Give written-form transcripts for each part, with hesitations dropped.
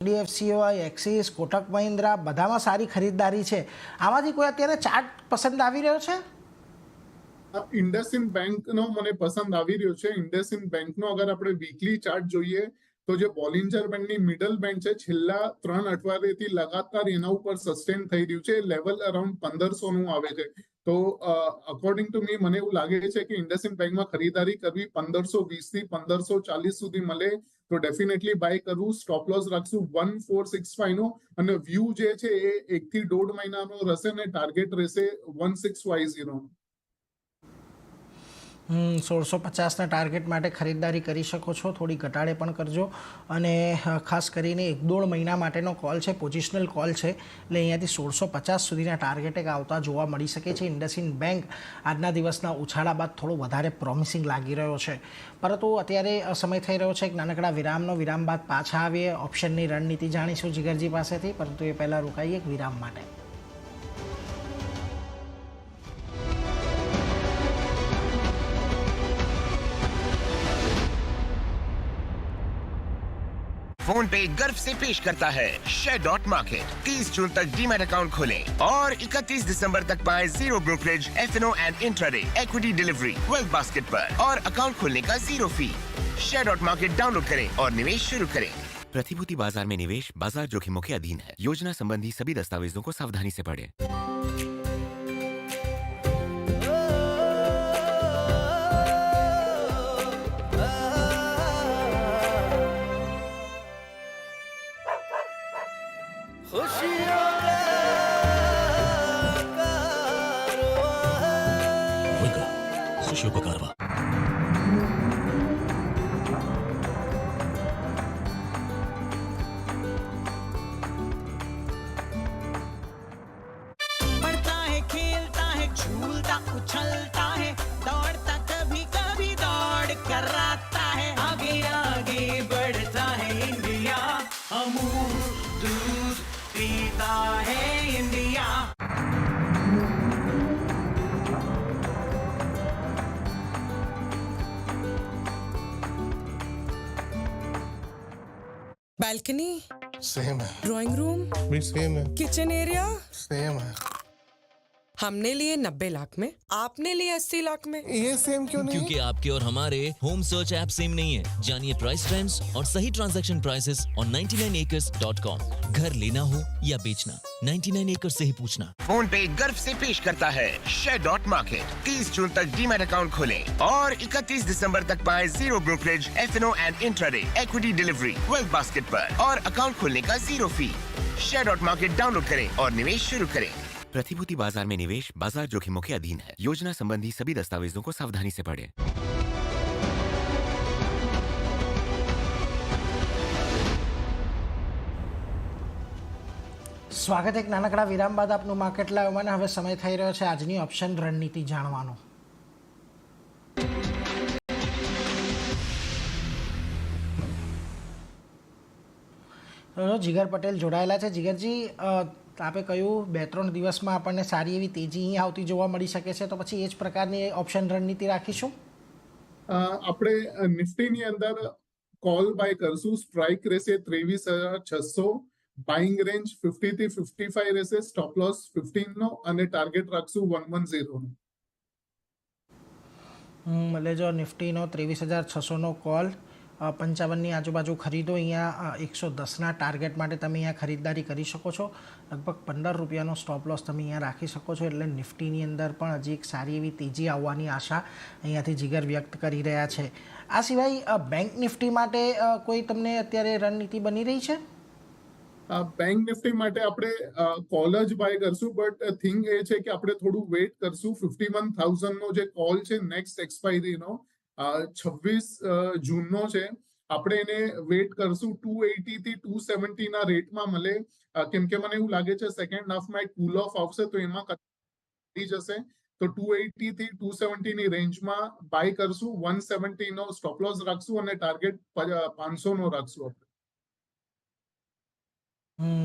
HDFC હોય, axis, Kotak Mahindra બધામાં સારી ખરીદદારી છે. આમાંથી કોઈ અત્યારે ચાર્ટ પસંદ આવી રહ્યો છે? ઇન્ડસઇન્ડ બેંકનો મને પસંદ આવી રહ્યો છે. ઇન્ડસઇન્ડ બેંકનો અગર આપણે વીકલી ચાર્ટ જોઈએ તો જે બોલિંજર બેન્ડની મિડલ બેન્ડ છે, છેલ્લા 3 અઠવાડિયેથી લગાતાર એના ઉપર સસ્ટેન થઈ રહ્યું છે. લેવલ અરાઉન્ડ 1500 નું આવે છે. તો અકોર્ડિંગ ટુ મી મને એવું લાગે છે કે ઇન્ડસઇન્ડ બેંકમાં ખરીદારી કરવી 1520 થી 1540 સુધી મળે તો ડેફિનેટલી બાય કરવું. સ્ટોપ લોસ રાખશું 1465 નો અને વ્યૂ જે છે એ 1 થી 1.5 મહિનાનો રહેશે ને ટાર્ગેટ રહેશે 1650 નો. 1650ના ટાર્ગેટ માટે ખરીદદારી કરી શકો છો. થોડી ઘટાડે પણ કરજો અને ખાસ કરીને 1-1.5 મહિના માટેનો કોલ છે, પોઝિશનલ કોલ છે, એટલે અહીંયાથી 1650 સુધીના ટાર્ગેટે આવતા જોવા મળી શકે છે. ઇન્ડસઇન્ડ બેંક આજના દિવસના ઉછાળા બાદ થોડો વધારે પ્રોમિસિંગ લાગી રહ્યો છે, પરંતુ અત્યારે સમય થઈ રહ્યો છે એક નાનકડા વિરામનો. વિરામ બાદ પાછા આવીએ, ઓપ્શનની રણનીતિ જાણીશું જીગરજી પાસેથી, પરંતુ એ પહેલાં રોકાઈએ એક વિરામ માટે. फोन पे गर्व से पेश करता है शेयर मार्केट। 30 जून तक डीमैट अकाउंट खोलें और 31 दिसंबर तक पाएं zero brokerage, FNO and intraday equity delivery wealth basket पर और अकाउंट खोलने का zero fee. Share market download करें और निवेश शुरू करें। प्रतिभूति बाजार में निवेश बाजार जोखिमों के अधीन है। योजना संबंधी सभी दस्तावेजों को सावधानी से पढ़ें। खुशियों का कारवा। पढ़ता है, खेलता है, झूलता उछलता है, दौड़ता कभी कभी दौड़ कराता है, आगे आगे बढ़ता है इंडिया, अमूल दूध पीता है इंडिया। बालकनी सेम है, ड्राइंग रूम भी सेम है, किचन एरिया सेम है। हमने लिए 90 लाख में, आपने लिए 80 लाख में। ये सेम क्यों नहीं? क्योंकि आपके और हमारे होम सर्च ऐप सेम नहीं है। जानिए प्राइस ट्रेंड्स और सही ट्रांजैक्शन प्राइसेस ऑन 99acres.com। घर लेना हो या बेचना, 99 acres से ही पूछना। फोन पे गर्व से पेश करता है शेयर मार्केट। 30 जून तक डीमैट अकाउंट खोलें और 31 दिसंबर तक पाएं zero brokerage, FNO and intraday equity delivery wealth basket पर और अकाउंट खोलने का zero fee. Share market download करें और निवेश शुरू करें। प्रतिभूति बाजार में निवेश बाजार जोखिमों के अधीन है। योजना संबंधी सभी दस्तावेजों को सावधानी से पढ़ें। સ્વાગત એક નાનકડા વિરામ બાદ આપનું માર્કેટ લાઈવમાં. હવે સમય થઈ રહ્યો છે આજની ઓપ્શન રણનીતિ જાણવાનો. જીગર પટેલ જોડાયેલા છે. જીગરજી, આપે કહ્યું 2-3 દિવસમાં આપણને સારી એવી તેજી અહીં આવતી જોવા મળી શકે છે, તો પછી એ જ પ્રકારની ઓપ્શન રણનીતિ રાખીશું. આપણે નિફ્ટીની અંદર કોલ બાય કરશું. સ્ટ્રાઇક રહેશે 23,600, બાઇંગ રેન્જ 50 થી 55 રહેશે, સ્ટોપ લોસ 15 નો અને ટાર્ગેટ રાખશું 110 નો. એટલે જો નિફ્ટીનો 23,600નો કોલ 55ની આજુબાજુ ખરીદો. અહીંયા 110ના ટાર્ગેટ માટે તમે અહીંયા ખરીદદારી કરી શકો છો. લગભગ 15 રૂપિયાનો સ્ટોપ લોસ તમે અહીંયા રાખી શકો છો. એટલે નિફ્ટીની અંદર પણ હજી એક સારી એવી તેજી આવવાની આશા અહીંયાથી જીગર વ્યક્ત કરી રહ્યા છે. આ સિવાય બેંક નિફ્ટી માટે કોઈ તમને અત્યારે રણનીતિ બની રહી છે? બેંક નિફ્ટી માટે આપણે કોલ જ બાય કરશું, બટ થિંગ એ છે કે આપણે થોડું વેઇટ કરશું. 51,000 નો જે કોલ છે નેક્સ્ટ એક્સપાયરીનો 26 જૂનનો છે. આપણે એને વેઇટ કરશું 280 થી 270 ના રેટમાં મળે, કેમ કે મને એવું લાગે છે સેકન્ડ હાફમાં એક કૂલ ઓફ આવશે તો એમાં કરી જશે. તો 280 થી 270 ની રેન્જમાં બાય કરશું. 170 નો સ્ટોપ લોસ રાખશું અને ટાર્ગેટ 500 નો રાખશું આપણે.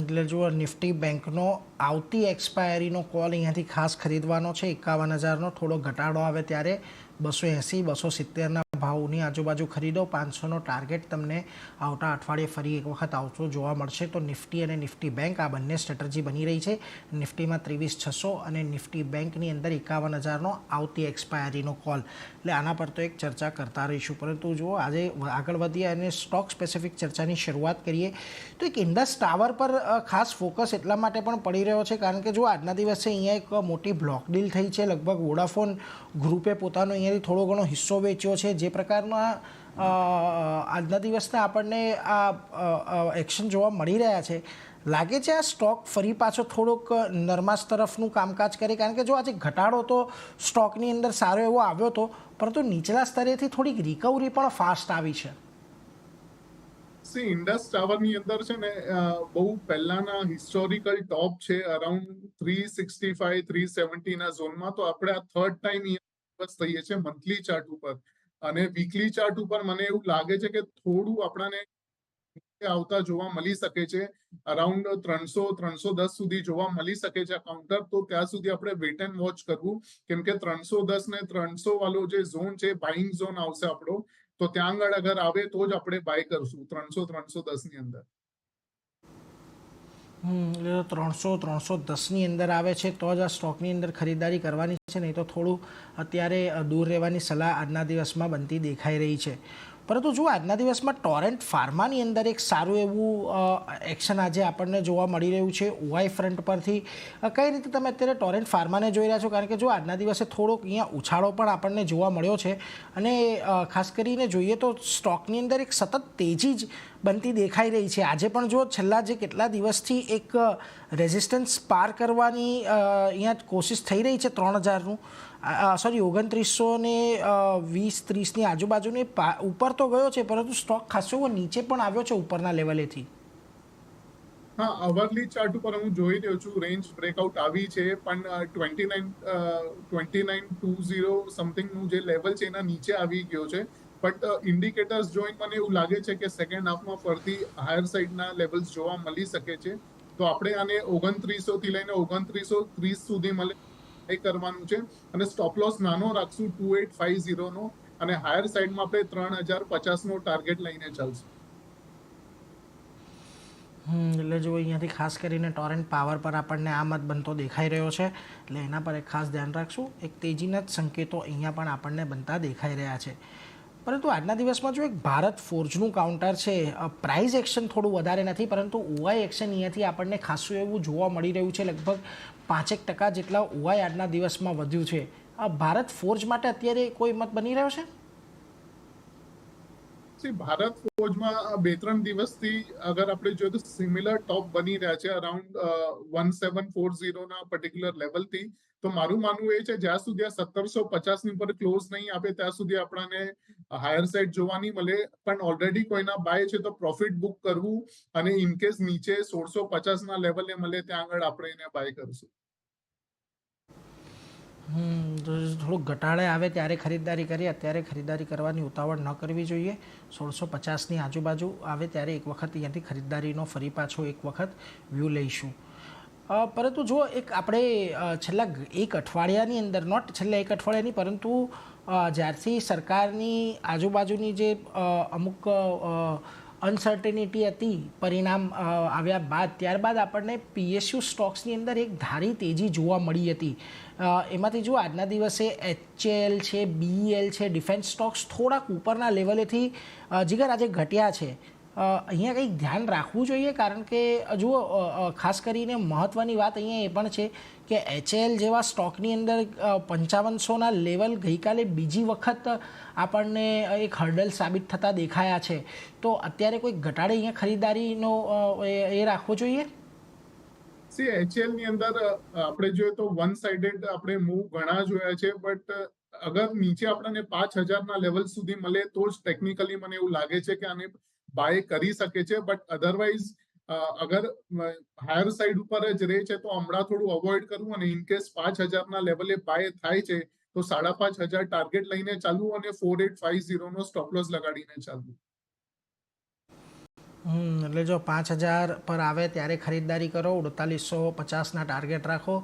એટલે જુઓ, નિફ્ટી બેંકનો આવતી એક્સપાયરીનો કોલ અહીંયાથી ખાસ ખરીદવાનો છે 51,000નો. થોડો ઘટાડો આવે ત્યારે 280-270ના ભાવની આજુબાજુ ખરીદો. 500નો ટાર્ગેટ તમને આવતા અઠવાડિયે ફરી એક વખત આવતો જોવા મળશે. તો નિફ્ટી અને નિફ્ટી બેંક આ બંને સ્ટ્રેટજી બની રહી છે. નિફ્ટીમાં 23,600 અને નિફ્ટી બેંકની અંદર 51,000નો આવતી એક્સપાયરીનો કોલ. એટલે આના પર તો એક ચર્ચા કરતા રહીશું. પરંતુ જુઓ આજે આગળ વધીએ અને સ્ટોક સ્પેસિફિક ચર્ચાની શરૂઆત કરીએ તો એક ઇન્ડસ ટાવર પર ખાસ ફોકસ એટલા માટે પણ પડી રહ્યો છે કારણ કે જો આજના દિવસે અહીંયા એક મોટી બ્લોક ડીલ થઈ છે. લગભગ વોડાફોન ગ્રુપે પોતાનો અહીંયાથી થોડો ઘણો હિસ્સો વેચ્યો છે. જે પ્રકારના આજના દિવસના આપણને આ એક્શન જોવા મળી રહ્યા છે, લાગે છે આ સ્ટોક ફરી પાછો થોડોક નરમાશ તરફનું કામકાજ કરે કારણ કે જો આજે ઘટાડો તો સ્ટોકની અંદર સારો એવો આવ્યો હતો પરંતુ નીચલા સ્તરેથી થોડીક રિકવરી પણ ફાસ્ટ આવી છે. ઇન્ડસ ટાવરની અંદર છે ને બહુ પહેલાના હિસ્ટોરિકલ ટોપ છે અરાઉન્ડ 365 370 ના ઝોનમાં. તો આપણે આ થર્ડ ટાઈમ બસ થઈએ છે મંથલી ચાર્ટ ઉપર અને વીકલી ચાર્ટ ઉપર મને એવું લાગે છે કે થોડું આપણને આવતા જોવા મળી શકે છે. અરાઉન્ડ 300-310 સુધી જોવા મળી શકે છે કાઉન્ટર. તો ત્યાં સુધી આપણે વેટ એન્ડ વોચ કરવું કેમ કે 310 ને 300 વાળો જે ઝોન છે બાઇંગ ઝોન આવશે આપણો. તો ત્યાં આગળ અગર આવે તો જ આપણે બાય કરશું 300-310 ની અંદર. 300-310ની અંદર આવે છે તો જ આ સ્ટોકની અંદર ખરીદારી કરવાની છે. નહીં તો થોડું અત્યારે દૂર રહેવાની સલાહ આજના દિવસમાં બનતી દેખાઈ રહી છે. પરંતુ જો આજના દિવસમાં ટોરેન્ટ ફાર્માની અંદર એક સારું એવું એક્શન આજે આપણને જોવા મળી રહ્યું છે ઓઆઈ ફ્રન્ટ પરથી. કઈ રીતે તમે અત્યારે ટોરેન્ટ ફાર્માને જોઈ રહ્યા છો કારણ કે જો આજના દિવસે થોડોક અહીંયા ઉછાળો પણ આપણને જોવા મળ્યો છે અને ખાસ કરીને જોઈએ તો સ્ટોકની અંદર એક સતત તેજી જ બનતી દેખાઈ રહી છે. આજે પણ જો છેલ્લા જે કેટલા દિવસથી એક રેઝિસ્ટન્સ પાર કરવાની અહીંયા કોશિશ થઈ રહી છે 3,000નું 2920-30ની આજુબાજુની ઉપર તો ગયો છે પરંતુ સ્ટોક ખાસો નીચે પણ આવ્યો છે ઉપરના લેવલેથી. હા, અવરલી ચાર્ટ ઉપર હું જોઈ રહ્યો છું રેન્જ બ્રેકઆઉટ આવી છે પણ 2920 સમથિંગનું જે લેવલ છે એના નીચે આવી ગયો છે. બટ ઇન્ડિકેટર્સ જોઈને મને એવું લાગે છે કે સેકન્ડ હાફમાં ફરતી હાયર સાઇડના લેવલ્સ જોવા મળી શકે છે. તો આપણે આને 2900 થી લઈને 2930 સુધી મળે કરવાનું છે અને સ્ટોપ લોસ નાનો રાખશું 2850 નો અને હાયર સાઇડમાં આપણે 3050 નો ટાર્ગેટ લઈને ચાલશું. એટલે જો અહીંયાથી ખાસ કરીને ટોરેન્ટ પાવર પર આપણને આ મત બનતો દેખાઈ રહ્યો છે એટલે એના પર એક ખાસ ધ્યાન રાખશું. એક તેજીના જ સંકેતો અહીંયા પણ આપણને બનતા દેખાઈ રહ્યા છે. પરંતુ આજના દિવસમાં જો એક ભારત ફોર્જનું કાઉન્ટર છે, પ્રાઇસ એક્શન થોડું વધારે નથી પરંતુ ઓઆઈ એક્શન અહીંયાથી આપણને ખાસું એવું જોવા મળી રહ્યું છે. લગભગ 5% જેટલા ઓઆઈ આજના દિવસમાં વધ્યું છે. ભારત ફોર્જ માટે અત્યારે કોઈ મત બની રહ્યો છે? ભારત ફોર્જમાં 2-3 દિવસથી અગર આપણે જોઈએ તો સિમિલર ટોપ બની રહ્યા છે અરાઉન્ડ 1740 ના પર્ટિક્યુલર લેવલથી. તો મારું માનવું એ છે જ્યાં સુધી આ 1750 ની ઉપર ક્લોઝ નહીં આપે ત્યાં સુધી આપણને હાયર સાઇડ જોવા નહીં મળે. પણ ઓલરેડી કોઈના બાય છે તો પ્રોફિટ બુક કરવું અને ઇનકેસ નીચે 1650 ના લેવલે મળે ત્યાં આગળ આપણે એને બાય કરશું. થોડુંક ઘટાડે આવે ત્યારે ખરીદારી કરીએ. અત્યારે ખરીદારી કરવાની ઉતાવળ ન કરવી જોઈએ. 1650ની આજુબાજુ આવે ત્યારે એક વખત અહીંયાથી ખરીદારીનો ફરી પાછો એક વખત વ્યૂ લઈશું. પરંતુ જો એક આપણે છેલ્લા એક અઠવાડિયાની અંદર નોટ છેલ્લા એક અઠવાડિયાની પરંતુ જ્યારથી સરકારની આજુબાજુની જે અમુક અનસર્ટેનિટી હતી પરિણામ આવ્યા બાદ ત્યારબાદ આપણને પીએસયુ સ્ટોક્સની અંદર એક ધારી તેજી જોવા મળી હતી. એમાંથી જો આજના દિવસે એચએલ છે, બીએલ છે, ડિફેન્સ સ્ટોક્સ થોડાક ઉપરના લેવલેથી જીગર આજે ઘટ્યા છે. અહીંયા કંઈક ધ્યાન રાખવું જોઈએ કારણ કે જુઓ ખાસ કરીને મહત્ત્વની વાત અહીંયા એ પણ છે કે એચએલ જેવા સ્ટોકની અંદર 5500ના લેવલ ગઈકાલે બીજી વખત આપણને એક હર્ડલ સાબિત થતા દેખાયા છે. તો અત્યારે કોઈ ઘટાડે અહીંયા ખરીદારીનો એ રાખવો જોઈએ. એચએલ ની અંદર આપણે જોઈએ તો વન સાઇડેડ આપણે મૂવ ઘણા જોયા છે બટ અગર નીચે આપણને 5000 ના લેવલ સુધી મળે તો જ ટેકનિકલી મને એવું લાગે છે કે આને બાય કરી શકે છે. બટ અધરવાઇઝ અગર હાયર સાઇડ ઉપર જ રહે છે તો હમણાં થોડું અવોઇડ કરવું અને ઇનકેસ 5000 ના લેવલે બાય થાય છે તો 5500 ટાર્ગેટ લઈને ચાલવું અને 4850 નો સ્ટોપ લોસ લગાડીને ચાલવું. એટલે જો 5,000 પર આવે ત્યારે ખરીદદારી કરો, 4850ના ટાર્ગેટ રાખો.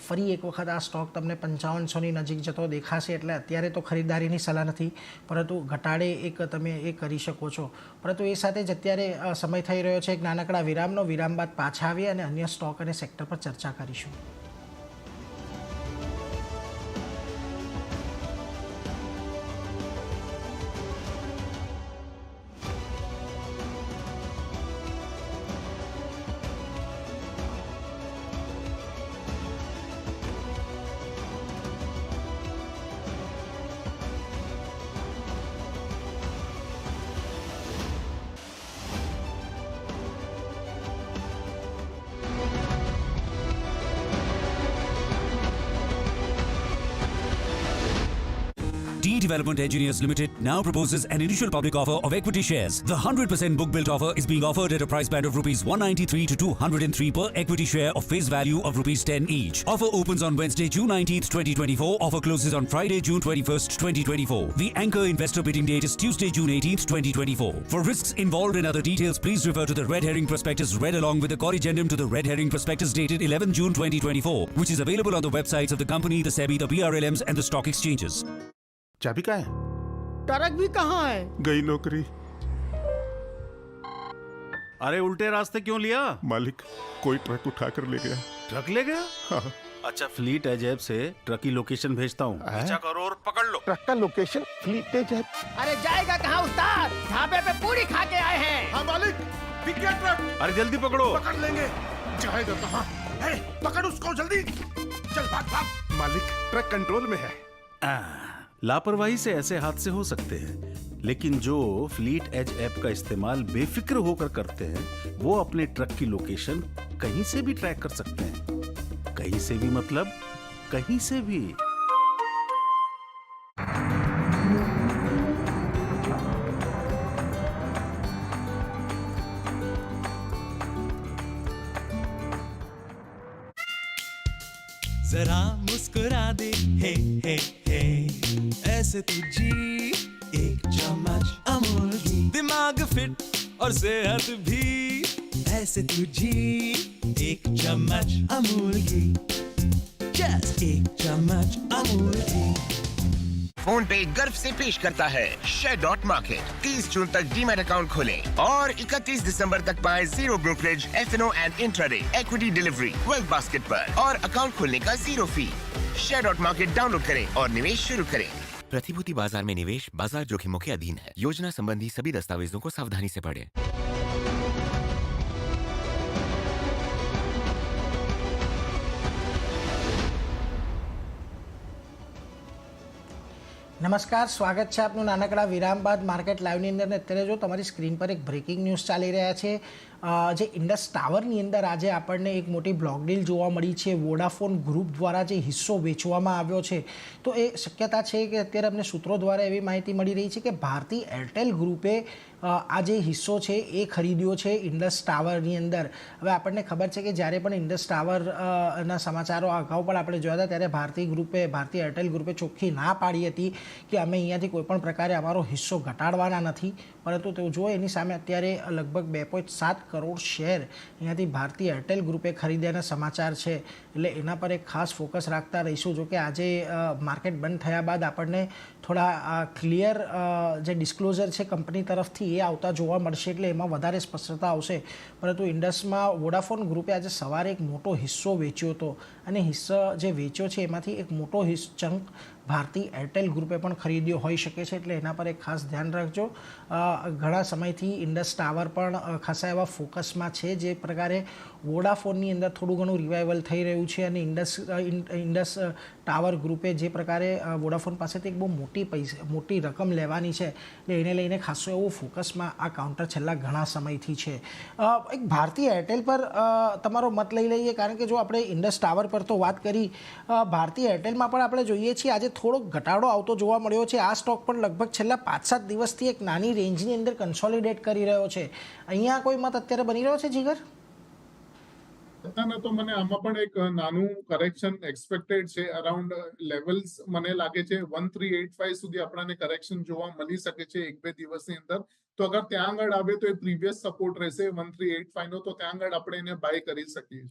ફરી એક વખત આ સ્ટોક તમને 5500ની નજીક જતો દેખાશે, એટલે અત્યારે તો ખરીદદારીની સલાહ નથી, પરંતુ ઘટાડે એક તમે એ કરી શકો છો. પરંતુ એ સાથે જ અત્યારે સમય થઈ રહ્યો છે એક નાનકડા વિરામનો. વિરામ બાદ પાછા આવીએ અને અન્ય સ્ટોક અને સેક્ટર પર ચર્ચા કરીશું. D Development Engineers Limited now proposes an initial public offer of equity shares. The 100% book built offer is being offered at a price band of rupees 193 to 203 per equity share of face value of rupees 10 each. Offer opens on Wednesday, June 19th, 2024. Offer closes on Friday, June 21st, 2024. The anchor investor bidding date is Tuesday, June 18th, 2024. For risks involved and other details, please refer to the red herring prospectus read along with the corrigendum to the red herring prospectus dated 11 June 2024, which is available on the websites of the company, the SEBI, the BRLMs and the stock exchanges. चाबी कहाँ है? Truck भी कहाँ है? गई नौकरी। अरे उल्टे रास्ते क्यों लिया? मालिक, कोई ट्रक उठा कर ले गया। ट्रक ले गया? हाँ। अच्छा, फ्लीट एज ऐप से ट्रक की लोकेशन भेजता हूँ, पीछा करो और पकड़ लो। ट्रक का लोकेशन फ्लीट एज ऐप। अरे जाएगा कहाँ उस्ताद? ढाबे पे पूरी खा के आए हैं। हाँ मालिक, दिख गया ट्रक। अरे जल्दी पकड़ो। पकड़ लेंगे। जाएगा कहाँ? पकड़ उसको जल्दी। चल भाग भाग। मालिक, ट्रक कंट्रोल में है। लापरवाही से ऐसे हादसे हो सकते हैं, लेकिन जो फ्लीट एज ऐप का इस्तेमाल बेफिक्र होकर करते हैं, वो अपने ट्रक की लोकेशन कहीं से भी ट्रैक कर सकते हैं। कहीं से भी मतलब कहीं से भी। जरा मुस्कुरा दे, हे हे हे, ऐसे तुझी एक चम्मच अमूल की, दिमाग फिट और सेहत भी, ऐसे तुझी एक चम्मच अमूल की, जस्ट एक चम्मच अमूल की। फोन पे गर्व से पेश करता है शेयर मार्केट। 30 जून तक डीमैट अकाउंट खोलें और 31 दिसंबर तक पाएं zero brokerage FNO and intraday equity delivery wealth basket पर और अकाउंट खोलने का zero fee. Share market download करें और निवेश शुरू करें। प्रतिभूति बाजार में निवेश बाजार जोखिमों के अधीन है। योजना संबंधी सभी दस्तावेजों को सावधानी से पढ़ें। નમસ્કાર, સ્વાગત છે આપનું નાનકડા વિરામ બાદ માર્કેટ લાઈવની અંદર. અત્યારે જો તમારી સ્ક્રીન પર એક બ્રેકિંગ ન્યૂઝ ચાલી રહ્યા છે. જે ઇન્ડસ ટાવરની અંદર આજે આપણને એક મોટી બ્લોક ડીલ જોવા મળી છે. વોડાફોન ગ્રુપ દ્વારા જે હિસ્સો વેચવામાં આવ્યો છે, તો એ શક્યતા છે કે અત્યારે અમને સૂત્રો દ્વારા એવી માહિતી મળી રહી છે કે ભારતી એરટેલ ગ્રુપે આ જે હિસ્સો છે એ ખરીદ્યો છે ઇન્ડસ ટાવરની અંદર. હવે આપણને ખબર છે કે જ્યારે પણ ઇન્ડસ ટાવરના સમાચારો અગાઉ પણ આપણે જોયા હતા, ત્યારે ભારતી એરટેલ ગ્રુપે ચોખ્ખી ના પાડી હતી કે અમે અહીંયાથી કોઈપણ પ્રકારે અમારો હિસ્સો ઘટાડવાના નથી. પરંતુ તેઓ જો એની સામે અત્યારે લગભગ 2.7 કરોડ શેર અહીંયાથી ભારતી એરટેલ ગ્રુપે ખરીદ્યાના સમાચાર છે, એટલે એના પર એક ખાસ ફોકસ રાખતા રહીશું. જો કે આજે માર્કેટ બંધ થયા બાદ આપણને થોડા ક્લિયર જે ડિસ્ક્લોઝર છે કંપની તરફથી એ આવતા જોવા મળશે, એટલે એમાં વધારે સ્પષ્ટતા આવશે. પરંતુ ઇન્ડસમાં વોડાફોન ગ્રુપે આજે સવારે એક મોટો હિસ્સો વેચ્યો હતો, અને હિસ્સો જે વેચ્યો છે એમાંથી એક મોટો ચંક ભારતી એરટેલ ગ્રુપે પણ ખરીદ્યો હોઈ શકે છે, એટલે એના પર એક ખાસ ધ્યાન રાખજો. ઘણા સમયથી ઇન્ડસ ટાવર પણ ખાસા એવા ફોકસમાં છે. જે પ્રકારે વોડાફોનની અંદર થોડું ઘણું રિવાઇવલ થઈ રહ્યું છે, અને ઇન્ડસ ટાવર ગ્રુપે જે પ્રકારે વોડાફોન પાસેથી એક બહુ મોટી રકમ લેવાની છે, એટલે એને લઈને ખાસો એવો ફોકસમાં આ કાઉન્ટર છેલ્લા ઘણા સમયથી છે. એક ભારતી એરટેલ પર તમારો મત લઈ લઈએ, કારણ કે જો આપણે ઇન્ડસ ટાવર પર તો વાત કરી, ભારતી એરટેલમાં પણ આપણે જોઈએ છીએ આજે થોડોક ઘટાડો આવતો જોવા મળ્યો છે. આ સ્ટોક પણ લગભગ છેલ્લા 5-7 દિવસથી એક નાની રેન્જની અંદર કન્સોલિડેટ કરી રહ્યો છે. અહીંયા કોઈ મત અત્યારે બની રહ્યો છે જીગર? તો મને આમાં પણ એક નાનું કરેક્શન એક્સપેક્ટેડ છે. અરાઉન્ડ લેવલ્સ મને લાગે છે 1385 સુધી આપણને કરેક્શન જોવા મળી શકે છે 1-2 દિવસની અંદર. તો અગર ત્યાં આગળ આવે તો એ પ્રીવિયસ સપોર્ટ રહેશે 1385 નો, તો ત્યાં આગળ આપણે એને બાય કરી શકીએ છીએ.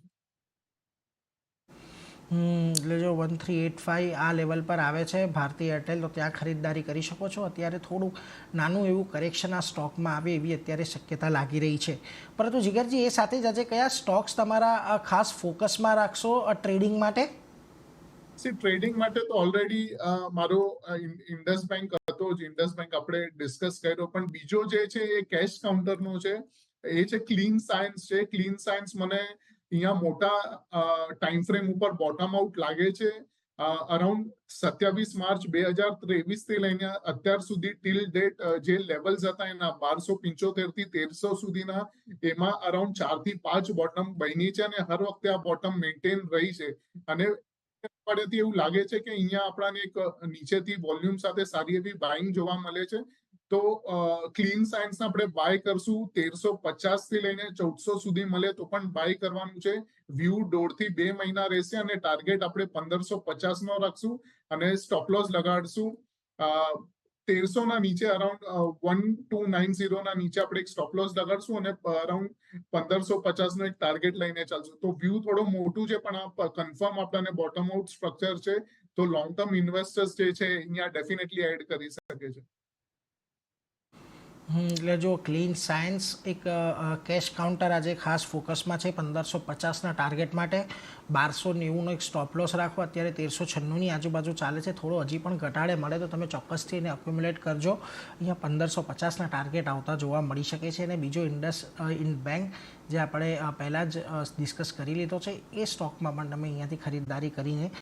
એટલે જો 1385 આ લેવલ પર આવે છે ભારતી એરટેલ, તો ત્યાં ખરીદદારી કરી શકો છો. અત્યારે થોડુંક નાનું એવું કરેક્શન આ સ્ટોકમાં આવે એવી અત્યારે શક્યતા લાગી રહી છે. પરંતુ જીગરજી, એ સાથે જ આજે કયા સ્ટોક્સ તમારા ખાસ ફોકસમાં રાખશો ટ્રેડિંગ માટે? ટ્રેડિંગ માટે તો ઓલરેડી મારો ઇન્ડસ બેંક હતો જ. ઇન્ડસ બેંક આપણે ડિસ્કસ કર્યો, પણ બીજો જે છે એ કેશ કાઉન્ટરનો છે, એ છે ક્લીન સાયન્સ છે. ક્લીન સાયન્સ મને અહીંયા મોટા ટાઈમ ફ્રેમ ઉપર બોટમ આઉટ લાગે છે. અરાઉન્ડ 27 માર્ચ 2023 થી લઈને અત્યાર સુધી ટીલ ડેટ જે લેવલ્સ હતા એના 1275 થી 1300 સુધીના, એમાં અરાઉન્ડ 4 થી 5 બોટમ બની છે અને હર વખતે આ બોટમ મેન્ટેન રહી છે. અને પડેથી એવું લાગે છે કે અહીંયા આપણાને એક નીચેથી વોલ્યુમ સાથે સારી એવી બાઇંગ જોવા મળે છે. તો ક્લીન સાયન્સ આપણે બાય કરશું 1350 થી લઈને 1400 સુધી મળે તો પણ બાય કરવાનું છે. વ્યૂ 1.5 થી 2 મહિના રહેશે અને ટાર્ગેટ આપણે 1550 નો રાખશું અને સ્ટોપ લોસ લગાડશું 1300 ના નીચે, અરાઉન્ડ 1290 ના નીચે આપણે એક સ્ટોપ લોસ લગાડશું અને અરાઉન્ડ 1550 નો એક ટાર્ગેટ લઈને ચાલશું. તો વ્યૂ થોડું મોટું છે, પણ આ કન્ફર્મ આપણને બોટમ આઉટ સ્ટ્રક્ચર છે. તો લોંગ ટર્મ ઇન્વેસ્ટર્સ જે છે અહીંયા ડેફિનેટલી એડ કરી શકે છે. એટલે જો ક્લીન સાયન્સ એક કેશ કાઉન્ટર આજે ખાસ ફોકસમાં છે 1550ના ટાર્ગેટ માટે. 1290નો એક સ્ટોપ લોસ રાખો. અત્યારે 1396ની આજુબાજુ ચાલે છે. થોડો હજી પણ ઘટાડે મળે તો તમે ચોક્કસથી એને અક્યુમ્યુલેટ કરજો. અહીંયા 1550ના ટાર્ગેટ આવતા જોવા મળી શકે છે. અને બીજો ઇન્ડ બેંક જે આપણે પહેલાં જ ડિસ્કસ કરી લીધો છે, એ સ્ટોકમાં પણ તમે અહીંયાથી ખરીદદારી કરીને